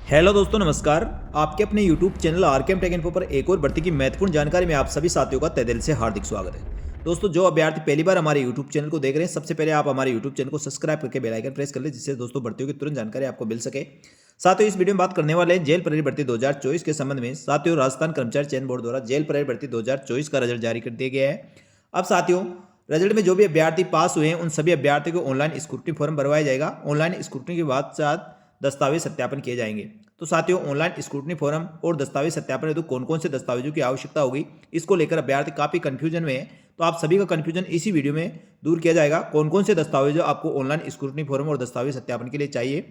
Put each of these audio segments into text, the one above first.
Hello दोस्तों, नमस्कार। आपके अपने YouTube channel RKM take info पर एक और भर्ती की महत्वपूर्ण जानकारी में आप सभी साथियों का तहे दिल से हार्दिक स्वागत है। दोस्तों, जो अभ्यर्थी पहली बार हमारे YouTube चैनल को देख रहे हैं, सबसे पहले आप हमारे YouTube चैनल को सब्सक्राइब करके बेल आइकन प्रेस कर लें, जिससे दोस्तों भर्तियों की तुरंत जानकारी आपको मिल सके। साथियों, इस वीडियो में बात करने वाले हैं जेल प्रहरी भर्ती 2024 के संबंध में। साथियों, राजस्थान कर्मचारी चयन बोर्ड द्वारा जेल प्रहरी भर्ती 2024 का रिजल्ट जारी कर दिया गया है। अब साथियों, रिजल्ट में जो भी अभ्यर्थी पास हुए हैं, उन सभी अभ्यर्थियों को ऑनलाइन स्क्रूटनी फॉर्म भरवाया जाएगा। ऑनलाइन स्क्रूटनी के बाद साथ दस्तावेज सत्यापन किए जाएंगे। तो साथियों, ऑनलाइन स्क्रूटनी फॉर्म और दस्तावेज सत्यापन हेतु कौन कौन से दस्तावेजों की आवश्यकता होगी, इसको लेकर अभ्यर्थी काफी कंफ्यूजन में है। तो आप सभी का कंफ्यूजन इसी वीडियो में दूर किया जाएगा। कौन कौन से दस्तावेज आपको ऑनलाइन स्क्रूटनी फॉर्म और दस्तावेज सत्यापन के लिए चाहिए।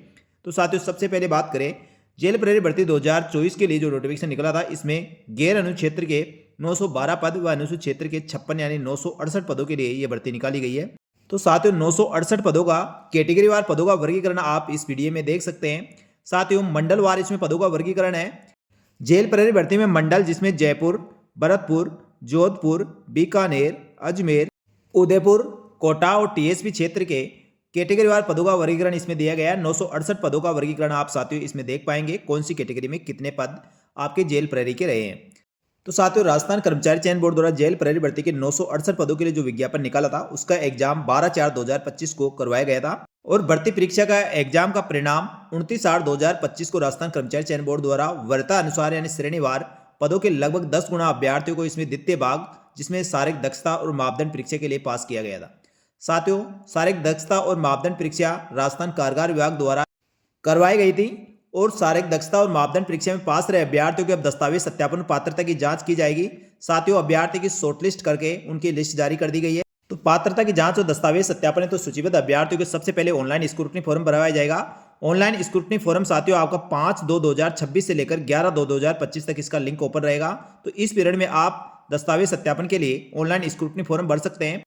तो साथियों, सबसे पहले बात करें जेल प्रहरी भर्ती 2024 के लिए जो नोटिफिकेशन निकला था, इसमें गैर अनुक्षेत्र के 912 पद व अनुसूचित क्षेत्र के 56 यानी 968 पदों के लिए यह भर्ती निकाली गई है। तो साथियों, 968 पदों का कैटेगरीवार पदों का वर्गीकरण आप इस वीडियो में देख सकते हैं। साथियों, मंडलवार इसमें पदों का वर्गीकरण है। जेल प्रहरी भर्ती में मंडल, जिसमें जयपुर, भरतपुर, जोधपुर, बीकानेर, अजमेर, उदयपुर, कोटा और टीएसपी क्षेत्र के कैटेगरीवार पदों का वर्गीकरण इसमें दिया गया है। 968 पदों का वर्गीकरण आप साथियों इसमें देख पाएंगे, कौन सी कैटेगरी में कितने पद आपके जेल प्रहरी के रहे हैं। तो साथियों, राजस्थान कर्मचारी चयन बोर्ड द्वारा जेल प्रहरी भर्ती के 968 पदों के लिए जो विज्ञापन निकाला था, उसका एग्जाम 12/4/2025 को करवाया गया था और भर्ती परीक्षा का एग्जाम का परिणाम 29/8/2025 को राजस्थान कर्मचारी चयन बोर्ड द्वारा वरीयता अनुसार यानी श्रेणीवार पदों के लगभग 10 गुना अभ्यर्थियों को इसमें द्वितीय भाग, जिसमें शारीरिक दक्षता और मापदंड परीक्षा के लिए पास किया गया था। साथियों, शारीरिक दक्षता और मापदंड परीक्षा राजस्थान कारागार विभाग द्वारा करवाई गई थी और शारीरिक दक्षता और मापदंड परीक्षा में पास रहे अभ्यर्थियों के अब दस्तावेज सत्यापन पात्रता की जांच की जाएगी। साथियों, अभ्यर्थी की शॉर्टलिस्ट करके उनकी लिस्ट जारी कर दी गई है। तो पात्रता की जांच और दस्तावेज सत्यापन है तो सूचीबद्ध अभ्यर्थियों को सबसे पहले ऑनलाइन स्क्रूटनी फॉर्म भरवाया जाएगा। ऑनलाइन स्क्रूटनी फॉर्म साथियों आपका 5/2/2026 से लेकर 11/2/2025 तक इसका लिंक ओपन रहेगा। तो इस पीरियड में आप दस्तावेज सत्यापन के लिए ऑनलाइन स्क्रूटनी फॉर्म भर सकते हैं।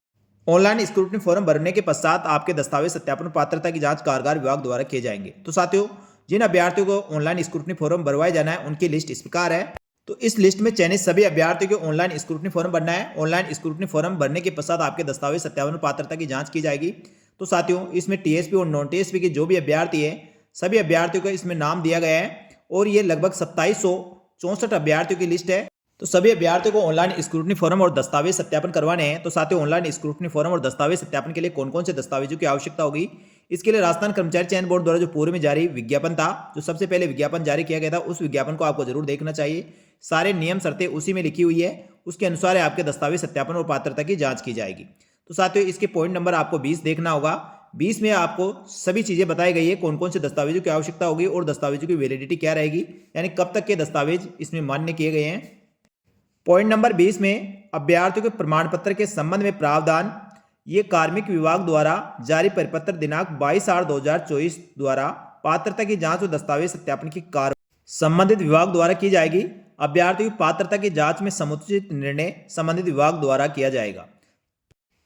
ऑनलाइन स्क्रूटनी फॉर्म भरने के पश्चात आपके दस्तावेज सत्यापन पात्रता की जांच कारागार विभाग द्वारा किए जाएंगे। तो साथियों, जिन अभ्यर्थियों को ऑनलाइन स्क्रूटनी फॉर्म भरवाया जाना है, उनकी लिस्ट इस प्रकार है। तो इस लिस्ट में चयनित सभी अभ्यर्थियों को ऑनलाइन स्क्रूटनी फॉर्म भरना है। ऑनलाइन स्क्रूटनी फॉर्म भरने के पश्चात आपके दस्तावेज सत्यापन पात्रता की जांच की जाएगी। तो साथियों, इसमें टीएसपी और नॉन टीएसपी के जो भी अभ्यर्थी है, सभी अभ्यर्थियों को इसमें नाम दिया गया है और ये लगभग 2764 अभ्यर्थियों की लिस्ट है। तो सभी अभ्यर्थियों को ऑनलाइन स्क्रूटनी फॉर्म और दस्तावेज सत्यापन करवाने हैं। तो साथियों, ऑनलाइन स्क्रूटनी फॉर्म और दस्तावेज सत्यापन के लिए कौन कौन से दस्तावेजों की आवश्यकता होगी, इसके लिए राजस्थान कर्मचारी चयन बोर्ड द्वारा जो पूर्व में जारी विज्ञापन था, जो सबसे पहले विज्ञापन जारी किया गया था, उस विज्ञापन को आपको जरूर देखना चाहिए। सारे नियम शर्तें उसी में लिखी हुई है, उसके अनुसार आपके दस्तावेज सत्यापन और पात्रता की जांच की जाएगी। तो साथियों, इसके पॉइंट नंबर आपको 20 देखना होगा। 20 में आपको सभी चीजें बताई गई है, कौन कौन से दस्तावेजों की आवश्यकता होगी और दस्तावेजों की वैलिडिटी क्या रहेगी, यानी कब तक के दस्तावेज इसमें मान्य किए गए हैं। पॉइंट नंबर 20 में अभ्यर्थियों के प्रमाण पत्र के संबंध में प्रावधान, ये कार्मिक विभाग द्वारा जारी परिपत्र दिनांक 22/8/2024 द्वारा पात्रता की जांच और दस्तावेज सत्यापन की कार्रवाई संबंधित विभाग द्वारा की जाएगी। अभ्यर्थियों की पात्रता की जांच में समुचित निर्णय संबंधित विभाग द्वारा किया जाएगा।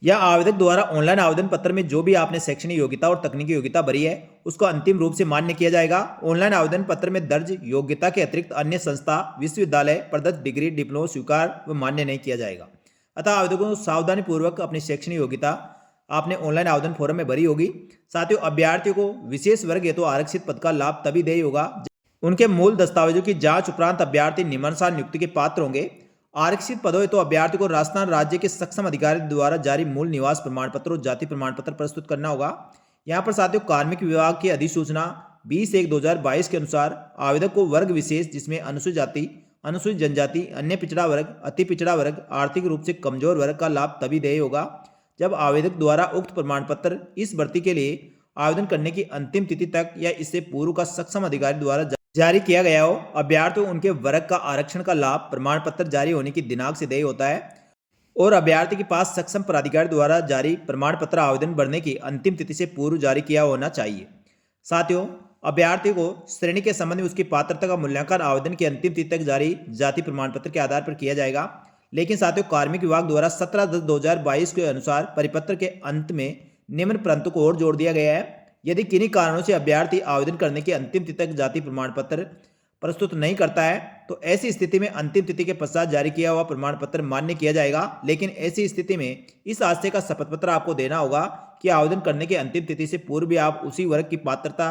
या आवेदक द्वारा ऑनलाइन आवेदन पत्र में जो भी आपने शैक्षणिक योग्यता और तकनीकी योग्यता भरी है, उसको अंतिम रूप से मान्य किया जाएगा। ऑनलाइन आवेदन पत्र में दर्ज योग्यता के अतिरिक्त अन्य संस्था, विश्वविद्यालय प्रदत्त डिग्री, डिप्लोमा स्वीकार व मान्य नहीं किया जाएगा। अतः आवेदकों को सावधानी पूर्वक अपनी शैक्षणिक योग्यता आपने ऑनलाइन आवेदन फॉर्म में भरी होगी। साथियों, अभ्यर्थियों को विशेष वर्ग हेतु आरक्षित पद का लाभ तभी देय होगा उनके मूल दस्तावेजों की जांच उपरांत अभ्यर्थी निम्नानुसार नियुक्ति के पात्र होंगे। आरक्षित पदों हेतु अभ्यर्थी को राजस्थान राज्य के सक्षम अधिकारी द्वारा जारी मूल निवास प्रमाण पत्र और जाति प्रमाण पत्र प्रस्तुत करना होगा। यहाँ पर साथियों, कार्मिक विभाग की अधिसूचना 20/1/2022 के अनुसार आवेदक को वर्ग विशेष, जिसमें अनुसूचित जाति, अनुसूचित जनजाति, अन्य पिछड़ा वर्ग, अति पिछड़ा वर्ग, आर्थिक रूप से कमजोर वर्ग का लाभ तभी देय होगा जब आवेदक द्वारा उक्त प्रमाण पत्र इस भर्ती के लिए आवेदन करने की अंतिम तिथि तक या इससे पूर्व का सक्षम अधिकारी द्वारा जारी किया गया हो। अभ्यर्थियों उनके वर्ग का आरक्षण का लाभ प्रमाण पत्र जारी होने की दिनांक से देय होता है और अभ्यर्थी के पास सक्षम प्राधिकारी द्वारा जारी प्रमाण पत्र आवेदन भरने की अंतिम तिथि से पूर्व जारी किया होना चाहिए। साथियों, अभ्यर्थी को श्रेणी के संबंध में उसकी पात्रता का मूल्यांकन आवेदन की अंतिम तिथि तक जारी जाति प्रमाण पत्र के आधार पर किया जाएगा। लेकिन साथियों, कार्मिक विभाग द्वारा 17/10/2022 के अनुसार परिपत्र के अंत में निम्न प्रंतु को और जोड़ दिया गया है। यदि किन्हीं कारणों से अभ्यर्थी आवेदन करने की अंतिम तिथि तक जाति प्रमाण पत्र प्रस्तुत नहीं करता है, तो ऐसी स्थिति में अंतिम तिथि के पश्चात जारी किया हुआ प्रमाण पत्र मान्य किया जाएगा। लेकिन ऐसी स्थिति में इस आशय का शपथ पत्र आपको देना होगा कि आवेदन करने की अंतिम तिथि से पूर्व भी आप उसी वर्ग की पात्रता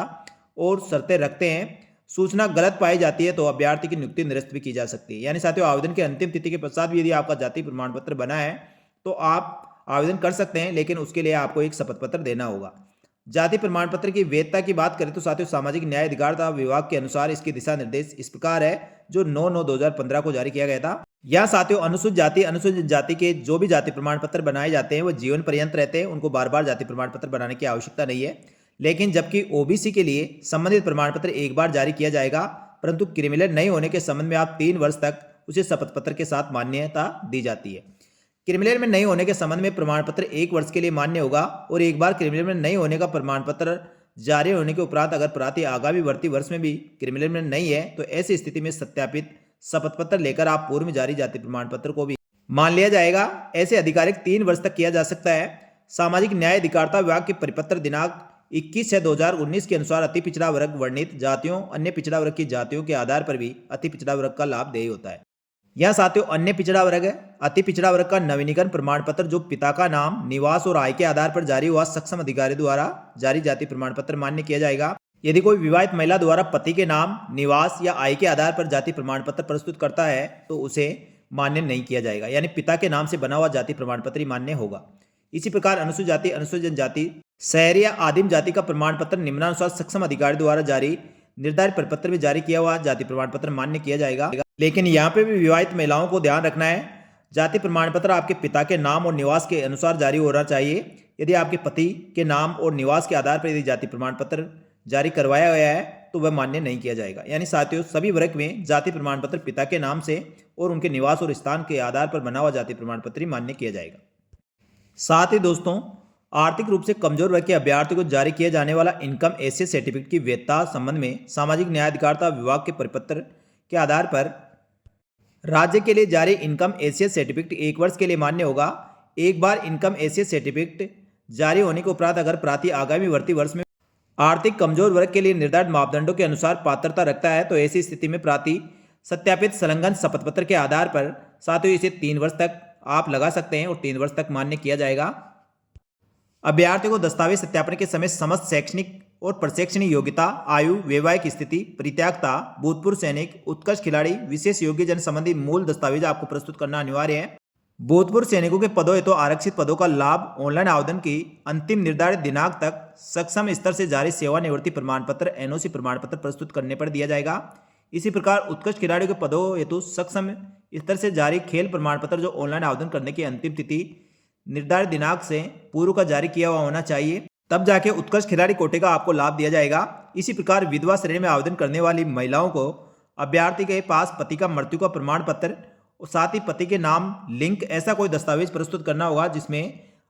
और शर्तें रखते हैं। सूचना गलत पाई जाती है तो अभ्यर्थी की नियुक्ति निरस्त भी की जा सकती है। यानी साथियों, आवेदन की अंतिम तिथि के पश्चात भी यदि आपका जाति प्रमाण पत्र बना है तो आप आवेदन कर सकते हैं, लेकिन उसके लिए आपको एक शपथ पत्र देना होगा। जाति प्रमाण पत्र की वैधता की बात करें तो साथियों, सामाजिक न्याय अधिकारिता विभाग के अनुसार इसके दिशा निर्देश इस प्रकार है, जो 9/9/2015 को जारी किया गया था। यहाँ साथियों, अनुसूचित जाति, अनुसूचित जाति के जो भी जाति प्रमाण पत्र बनाए जाते हैं वो जीवन पर्यंत रहते हैं, उनको बार बार जाति प्रमाण पत्र बनाने की आवश्यकता नहीं है। लेकिन जबकि ओबीसी के लिए संबंधित प्रमाण पत्र एक बार जारी किया जाएगा, परंतु क्रिमिनल नहीं होने के संबंध में आप 3 वर्ष तक उसे शपथ पत्र के साथ मान्यता दी जाती है। क्रिमिनल में नहीं होने के संबंध में प्रमाण पत्र 1 वर्ष के लिए मान्य होगा, और एक बार क्रिमिनल में नहीं होने का प्रमाण पत्र जारी होने के उपरांत अगर प्रार्थी आगामी भर्ती वर्ष में भी क्रिमिनल में नहीं है तो ऐसी स्थिति में सत्यापित शपथ पत्र लेकर आप पूर्व में जारी जाति प्रमाण पत्र को भी मान लिया जाएगा। ऐसे आधिकारिक 3 वर्ष तक किया जा सकता है। सामाजिक न्याय अधिकारिता विभाग के परिपत्र दिनांक 21/6/2019 के अनुसार अति पिछड़ा वर्ग वर्णित जातियों, अन्य पिछड़ा वर्ग की जातियों के आधार पर भी अति पिछड़ा वर्ग का लाभ देय होता है। यह साथियों, अन्य पिछड़ा वर्ग है। अति पिछड़ा वर्ग का नवीनीकरण प्रमाण पत्र जो पिता का नाम, निवास और आय के आधार पर जारी हुआ सक्षम अधिकारी द्वारा जारी जाति प्रमाण पत्र मान्य किया जाएगा। यदि कोई विवाहित महिला द्वारा पति के नाम, निवास या आय के आधार पर जाति प्रमाण पत्र प्रस्तुत करता है तो उसे मान्य नहीं किया जाएगा, यानी पिता के नाम से बना हुआ जाति प्रमाण पत्र ही मान्य होगा। इसी प्रकार अनुसूचित जाति, अनुसूचित जनजाति, शहरी या आदिम जाति का प्रमाण पत्र निम्नानुसार सक्षम अधिकारी द्वारा जारी निर्धारित प्रपत्र में जारी किया हुआ जाति प्रमाण पत्र मान्य किया जाएगा। लेकिन यहाँ पे भी विवाहित महिलाओं को ध्यान रखना है, जाति प्रमाण पत्र आपके पिता के नाम और निवास के अनुसार जारी होना चाहिए। यदि आपके पति के नाम और निवास के आधार पर यदि जाति प्रमाण पत्र जारी करवाया गया है तो वह मान्य नहीं किया जाएगा। यानी साथियों, सभी वर्ग में जाति प्रमाण पत्र पिता के नाम से और उनके निवास और स्थान के आधार पर बना हुआ जाति प्रमाण पत्र ही मान्य किया जाएगा। साथ ही दोस्तों, आर्थिक रूप से कमजोर वर्ग के अभ्यर्थी को जारी किया जाने वाला इनकम एसेट सर्टिफिकेट की वैधता संबंध में सामाजिक न्याय अधिकारिता विभाग के परिपत्र के आधार पर राज्य के लिए जारी इनकम एसेट सर्टिफिकेट 1 वर्ष के लिए मान्य होगा। एक बार इनकम एसेट सर्टिफिकेट जारी होने के उपरांत अगर प्रार्थी आगामी भर्ती वर्ष में आर्थिक कमजोर वर्ग के लिए निर्धारित मापदंडों के अनुसार पात्रता रखता है तो ऐसी स्थिति में प्रार्थी सत्यापित संलग्न शपथ पत्र के आधार पर साथियों इसे 3 वर्ष तक आप लगा सकते हैं और 3 वर्ष तक मान्य किया जाएगा। अभ्यर्थी को दस्तावेज सत्यापन के समय समस्त शैक्षणिक और प्रशैक्षणिक योग्यता, आयु, वैवाहिक स्थिति, परित्यागता, भूतपूर्व सैनिक, उत्कृष्ट खिलाड़ी, विशेष योग्य जन संबंधी मूल दस्तावेज आपको प्रस्तुत करना अनिवार्य है। भूतपूर्व सैनिकों के पदों हेतु आरक्षित पदों का लाभ ऑनलाइन आवेदन की अंतिम निर्धारित दिनांक तक सक्षम स्तर से जारी सेवानिवृत्ति प्रमाण पत्र एनओसी प्रमाण पत्र प्रस्तुत करने पर दिया जाएगा। इसी प्रकार उत्कृष्ट खिलाड़ियों के पदों हेतु सक्षम स्तर से जारी खेल प्रमाण पत्र जो ऑनलाइन आवेदन करने की अंतिम तिथि निर्धारित दिनांक से पूर्व का जारी किया हुआ होना चाहिए, तब जाके उत्कृष्ट खिलाड़ी कोटे का आपको लाभ दिया जाएगा। इसी प्रकार विधवा श्रेणी में आवेदन करने वाली महिलाओं को अभ्यर्थी के पास पति का मृत्यु का प्रमाण पत्र और साथ ही पति के नाम लिंक ऐसा कोई दस्तावेज प्रस्तुत करना होगा जिसमें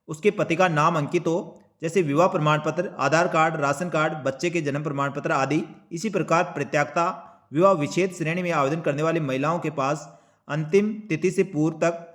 उसके पति का नाम अंकित हो, जैसे विवाह प्रमाण पत्र, आधार कार्ड, राशन कार्ड, बच्चे के जन्म प्रमाण पत्र आदि। इसी प्रकार परित्यागता विवाह विच्छेद श्रेणी में आवेदन करने वाली महिलाओं के पास अंतिम तिथि से पूर्व तक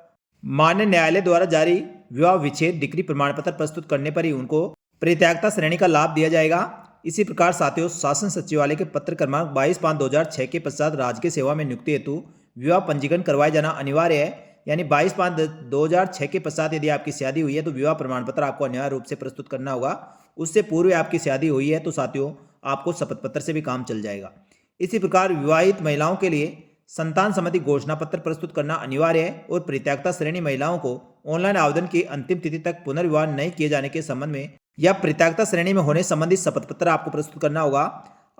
मान्य न्यायालय द्वारा जारी विवाह विच्छेद डिक्री प्रमाण पत्र प्रस्तुत करने पर ही उनको परित्यागता श्रेणी का लाभ दिया जाएगा। इसी प्रकार साथियों, शासन सचिवालय के पत्र क्रमांक 22/5/2006 के पश्चात राजकीय सेवा में नियुक्ति हेतु विवाह पंजीकरण करवाया जाना अनिवार्य है। यानी 22/5/2006 के पश्चात यदि आपकी शादी हुई है तो विवाह प्रमाण पत्र आपको अनिवार्य रूप से प्रस्तुत करना होगा। उससे पूर्व आपकी शादी हुई है तो साथियों आपको शपथ पत्र से भी काम चल जाएगा। इसी प्रकार विवाहित महिलाओं के लिए संतान संबंधी घोषणा पत्र प्रस्तुत करना अनिवार्य है और परित्यागता श्रेणी महिलाओं को ऑनलाइन आवेदन की अंतिम तिथि तक पुनर्विवाह नहीं किए जाने के संबंध में या परित्यागता श्रेणी में होने संबंधी शपथ पत्र आपको प्रस्तुत करना होगा।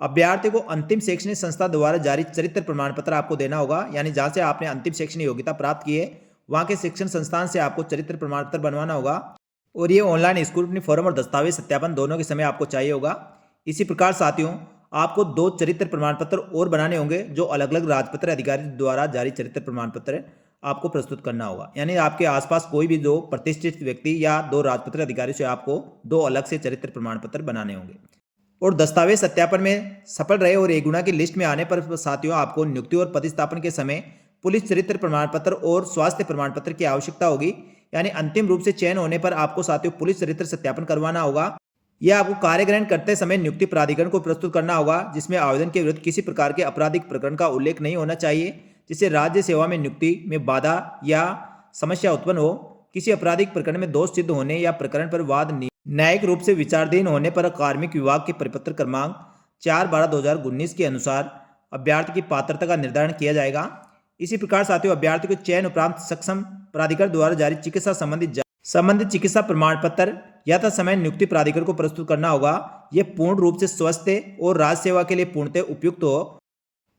अभ्यर्थी को अंतिम शैक्षणिक संस्था द्वारा जारी चरित्र प्रमाण पत्र आपको देना होगा। यानी जहां से आपने अंतिम शैक्षणिक योग्यता प्राप्त की है वहां के शिक्षण संस्थान से आपको चरित्र प्रमाण पत्र बनवाना होगा और ये ऑनलाइन स्क्रूटनी फॉर्म और दस्तावेज सत्यापन दोनों के समय आपको चाहिए होगा। इसी प्रकार साथियों, आपको 2 चरित्र प्रमाण पत्र और बनाने होंगे जो अलग अलग राजपत्र अधिकारी द्वारा जारी चरित्र प्रमाण पत्र आपको प्रस्तुत करना होगा। यानी आपके आसपास कोई भी 2 प्रतिष्ठित व्यक्ति या 2 राजपत्र अधिकारी से आपको 2 अलग से चरित्र प्रमाण पत्र बनाने होंगे। और दस्तावेज सत्यापन में सफल रहे और 1 गुना की लिस्ट में आने पर साथियों आपको नियुक्ति और पदस्थापन के समय पुलिस चरित्र प्रमाण पत्र और स्वास्थ्य प्रमाण पत्र की आवश्यकता होगी। यानी अंतिम रूप से चयन होने पर आपको साथियों पुलिस चरित्र सत्यापन करवाना होगा। यह आपको कार्य ग्रहण करते समय नियुक्ति प्राधिकरण को प्रस्तुत करना होगा जिसमें आवेदन के विरुद्ध किसी प्रकार के आपराधिक प्रकरण का उल्लेख नहीं होना चाहिए जिससे राज्य सेवा में नियुक्ति में बाधा या समस्या उत्पन्न हो। किसी आपराधिक प्रकरण में दोष सिद्ध होने या प्रकरण पर वाद न्यायिक रूप से विचाराधीन होने पर कार्मिक विभाग के परिपत्र क्रमांक 4/12/2019 के अनुसार अभ्यर्थी की पात्रता का निर्धारण किया जाएगा। इसी प्रकार साथियों अभ्यर्थी को चयन उपरांत सक्षम प्राधिकार द्वारा जारी चिकित्सा संबंधित चिकित्सा प्रमाण पत्र यथा समय नियुक्ति प्राधिकार को प्रस्तुत करना होगा। यह पूर्ण रूप से स्वास्थ्य और राज्य सेवा के लिए पूर्णतः उपयुक्त हो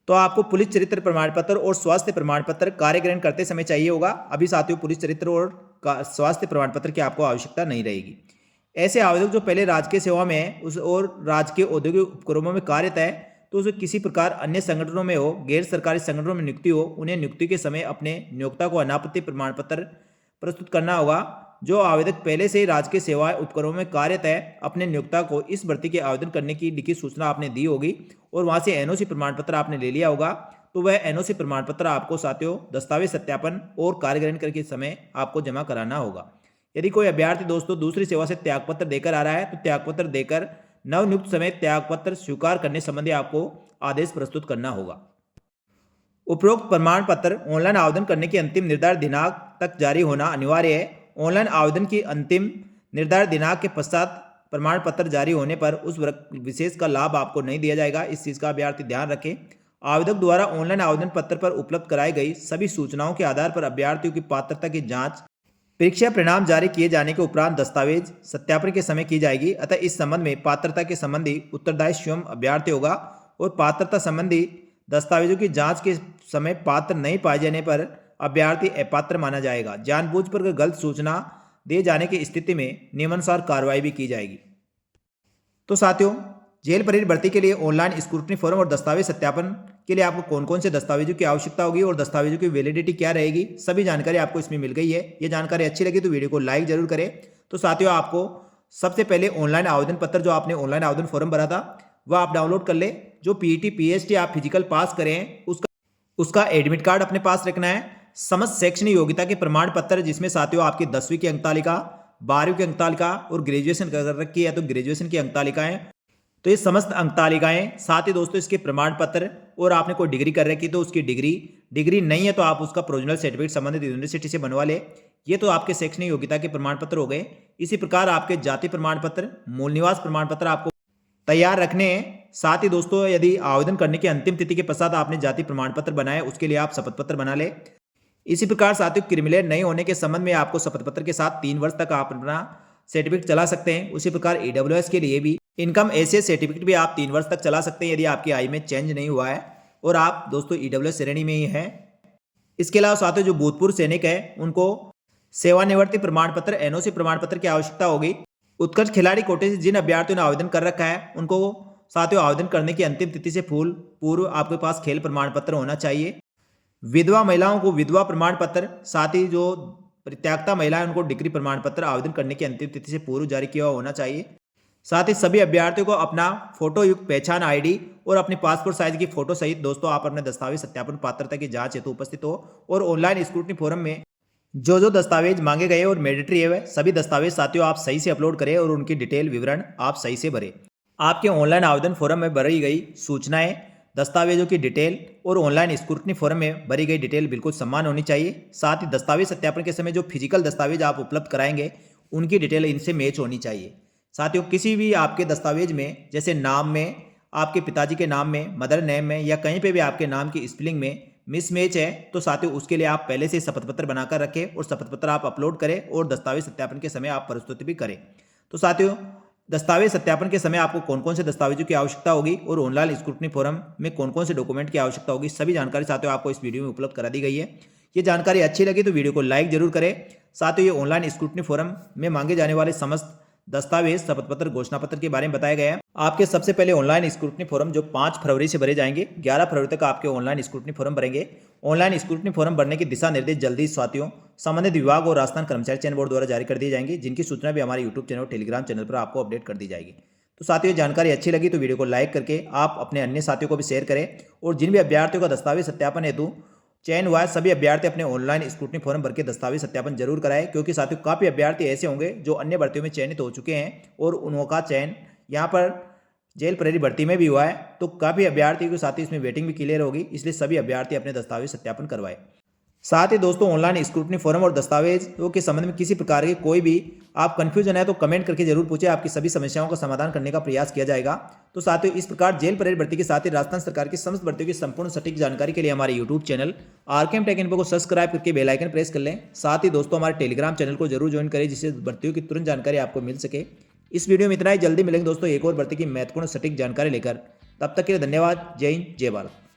तो आपको पुलिस चरित्र प्रमाण पत्र और स्वास्थ्य प्रमाण पत्र कार्य ग्रहण करते समय चाहिए होगा। अभी साथियों पुलिस चरित्र और स्वास्थ्य प्रमाण पत्र की आपको आवश्यकता नहीं रहेगी। ऐसे आवेदक जो पहले राजकीय सेवा में है उस और राजकीय औद्योगिक उपक्रमों में कार्यरत है तो उसे किसी प्रकार अन्य संगठनों में हो, गैर सरकारी संगठनों में नियुक्ति हो, उन्हें नियुक्ति के समय अपने नियोक्ता को अनापत्ति प्रमाण पत्र प्रस्तुत करना होगा। जो आवेदक पहले से ही राजकीय सेवा उपक्रमों में कार्यरत है अपने नियोक्ता को इस भर्ती के आवेदन करने की लिखित सूचना आपने दी होगी और वहां से एनओसी प्रमाण पत्र आपने ले लिया होगा तो वह एनओसी प्रमाण पत्र आपको साथियों दस्तावेज सत्यापन और कार्यग्रहण करके समय आपको जमा कराना होगा। यदि कोई अभ्यर्थी दोस्तों दूसरी सेवा से त्यागपत्र देकर आ रहा है तो त्यागपत्र देकर नवनियुक्त समय त्यागपत्र स्वीकार करने संबंधी आपको आदेश प्रस्तुत करना होगा। उपरोक्त प्रमाण पत्र ऑनलाइन आवेदन करने की अंतिम निर्धारित दिनांक तक जारी होना अनिवार्य है। ऑनलाइन आवेदन की अंतिम निर्धारित दिनांक के पश्चात प्रमाण पत्र जारी होने पर उस विशेष का लाभ आपको नहीं दिया जाएगा। इस चीज़ का अभ्यर्थी ध्यान रखें। आवेदक द्वारा ऑनलाइन आवेदन पत्र पर उपलब्ध कराई गई सभी सूचनाओं के आधार पर अभ्यर्थियों की पात्रता की जांच परीक्षा परिणाम जारी किए जाने के उपरांत दस्तावेज सत्यापन के समय की जाएगी। अतः इस संबंध में पात्रता के संबंधी उत्तरदायी स्वयं अभ्यर्थी होगा और पात्रता संबंधी दस्तावेजों की जांच के समय पात्र नहीं पाए जाने पर अभ्यर्थी अपात्र माना जाएगा। जानबूझकर गलत सूचना दिए जाने की स्थिति में नियमानुसार कार्रवाई भी की जाएगी। तो साथियों जेल प्रेरित भर्ती के लिए ऑनलाइन स्क्रूटनी फॉर्म और दस्तावेज सत्यापन के लिए आपको कौन कौन से दस्तावेजों की आवश्यकता होगी और दस्तावेजों की वैलिडिटी क्या रहेगी सभी जानकारी आपको इसमें मिल गई है। ये जानकारी अच्छी लगी तो वीडियो को लाइक जरूर करें। तो साथियों आपको सबसे पहले ऑनलाइन आवेदन पत्र जो आपने ऑनलाइन आवेदन फॉर्म भरा था वह आप डाउनलोड कर ले। जो पीईटी पीएचडी आप फिजिकल पास करें उसका एडमिट कार्ड अपने पास रखना है। समस्त शैक्षणिक योग्यता के प्रमाण पत्र जिसमें साथियों आपकी 10वीं की अंकतालिका, 12वीं की अंकतालिका और ग्रेजुएशन कर रखी है तो ग्रेजुएशन की अंकतालिकाएं तो ये समस्त अंकतालिकाएं, साथ ही दोस्तों इसके प्रमाण पत्र और आपने कोई डिग्री कर रखी तो उसकी डिग्री नहीं है तो आप उसका प्रोविजनल सर्टिफिकेट संबंधित यूनिवर्सिटी से बनवा ले। ये तो आपके शैक्षणिक योग्यता के प्रमाण पत्र हो गए। इसी प्रकार आपके जाति प्रमाण पत्र, मूल निवास प्रमाण पत्र आपको तैयार रखने हैं। साथ ही दोस्तों यदि आवेदन करने की अंतिम तिथि के पश्चात आपने जाति प्रमाण पत्र बनाए उसके लिए आप शपथ पत्र बना ले। इसी प्रकार साथियों क्रिमिनल नहीं होने के संबंध में आपको शपथ पत्र के साथ 3 वर्ष तक आप अपना सर्टिफिकेट चला सकते हैं। उसी प्रकार ईडब्ल्यूएस के लिए भी इनकम एसीएस सर्टिफिकेट भी आप 3 वर्ष तक चला सकते हैं यदि आपकी आय में चेंज नहीं हुआ है और आप दोस्तों ईडब्ल्यूएस श्रेणी में ही हैं। इसके अलावा साथियों जो भूतपूर्व सैनिक है उनको सेवानिवृत्ति प्रमाण पत्र एनओसी प्रमाण पत्र की आवश्यकता होगी। उत्कर्ष खिलाड़ी कोटे से जिन अभ्यर्थियों ने आवेदन कर रखा है उनको साथियों आवेदन करने की अंतिम तिथि से पूर्व आपके पास खेल प्रमाण पत्र होना चाहिए। विधवा महिलाओं को विधवा प्रमाण पत्र, साथ ही जो परित्यागता महिलाएं उनको डिग्री प्रमाण पत्र आवेदन करने की अंतिम तिथि से पूर्व जारी किया होना चाहिए। साथ ही सभी अभ्यर्थियों को अपना फोटो युक्त पहचान आईडी और अपनी पासपोर्ट साइज की फोटो सहित दोस्तों आप अपने दस्तावेज सत्यापन पात्रता की जांच हेतु उपस्थित हो और ऑनलाइन स्क्रूटनी फोरम में जो दस्तावेज मांगे गए और मैंडेटरी है सभी दस्तावेज साथियों आप सही से अपलोड करें और उनकी डिटेल विवरण आप सही से भरें। आपके ऑनलाइन आवेदन फॉर्म में भरी गई सूचनाएं, दस्तावेजों की डिटेल और ऑनलाइन स्क्रूटनी फॉर्म में भरी गई डिटेल बिल्कुल समान होनी चाहिए। साथ ही दस्तावेज सत्यापन के समय जो फिजिकल दस्तावेज आप उपलब्ध कराएंगे उनकी डिटेल इनसे मैच होनी चाहिए। साथियों किसी भी आपके दस्तावेज में जैसे नाम में, आपके पिताजी के नाम में, मदर नेम में या कहीं पे भी आपके नाम की स्पेलिंग में मिसमैच है तो साथियों उसके लिए आप पहले से शपथ पत्र बनाकर रखें और शपथ पत्र आप अपलोड करें और दस्तावेज सत्यापन के समय आप प्रस्तुति भी करें। तो साथियों दस्तावेज सत्यापन के समय आपको कौन कौन से दस्तावेजों की आवश्यकता होगी और ऑनलाइन स्क्रूटनी फॉरम में कौन कौन से डॉक्यूमेंट की आवश्यकता होगी सभी जानकारी साथियों आपको इस वीडियो में उपलब्ध करा दी गई है। ये जानकारी अच्छी लगी तो वीडियो को लाइक जरूर करें। साथियों ये ऑनलाइन स्क्रूटनी फॉरम में मांगे जाने वाले समस्त दस्तावेज, शपथ पत्र, घोषणा पत्र के बारे में बताया गया है। आपके सबसे पहले ऑनलाइन स्क्रूटनी फॉर्म जो 5 फरवरी से भरे जाएंगे, 11 फरवरी तक आपके ऑनलाइन स्क्रूटनी फॉर्म भरेंगे। ऑनलाइन स्क्रूटनी फॉर्म भरने के दिशा निर्देश जल्दी साथियों संबंधित विभाग और राजस्थान कर्मचारी चयन बोर्ड द्वारा जारी कर दिए जाएंगे, जिनकी सूचना भी हमारे यूट्यूब चैनल और टेलीग्राम चैनल पर आपको अपडेट कर दी जाएगी। तो साथियों जानकारी अच्छी लगी तो वीडियो को लाइक करके आप अपने अन्य साथियों को भी शेयर करें और जिन भी अभ्यर्थियों का दस्तावेज सत्यापन हेतु चयन हुआ है सभी अभ्यर्थी अपने ऑनलाइन स्क्रूटनी फॉर्म भर के दस्तावेज सत्यापन जरूर कराएं, क्योंकि साथियों काफ़ी अभ्यर्थी ऐसे होंगे जो अन्य भर्तियों में चयनित हो चुके हैं और उनका चयन यहाँ पर जेल प्रेरित भर्ती में भी हुआ है। तो काफ़ी अभ्यर्थियों के साथ ही इसमें वेटिंग भी क्लियर होगी, इसलिए सभी अभ्यर्थी अपने दस्तावेज सत्यापन करवाएं। साथ ही दोस्तों ऑनलाइन स्क्रूटनी फॉर्म और दस्तावेजों के संबंध में किसी प्रकार के कोई भी आप कंफ्यूजन है तो कमेंट करके जरूर पूछे, आपकी सभी समस्याओं का समाधान करने का प्रयास किया जाएगा। तो साथियों इस प्रकार जेल परेड भर्ती के साथ ही राजस्थान सरकार की समस्त भर्तियों की संपूर्ण सटीक जानकारी के लिए हमारे YouTube channel RKM take info को सब्सक्राइब करके बेल आइकन प्रेस कर लें। साथ ही दोस्तों हमारे टेलीग्राम चैनल को जरूर ज्वाइन करें जिससे भर्तियों की तुरंत जानकारी आपको मिल सके। इस वीडियो में इतना ही, जल्दी मिलेंगे दोस्तों एक और भर्ती की महत्वपूर्ण सटीक जानकारी लेकर। तब तक के लिए धन्यवाद। जय हिंद, जय भारत।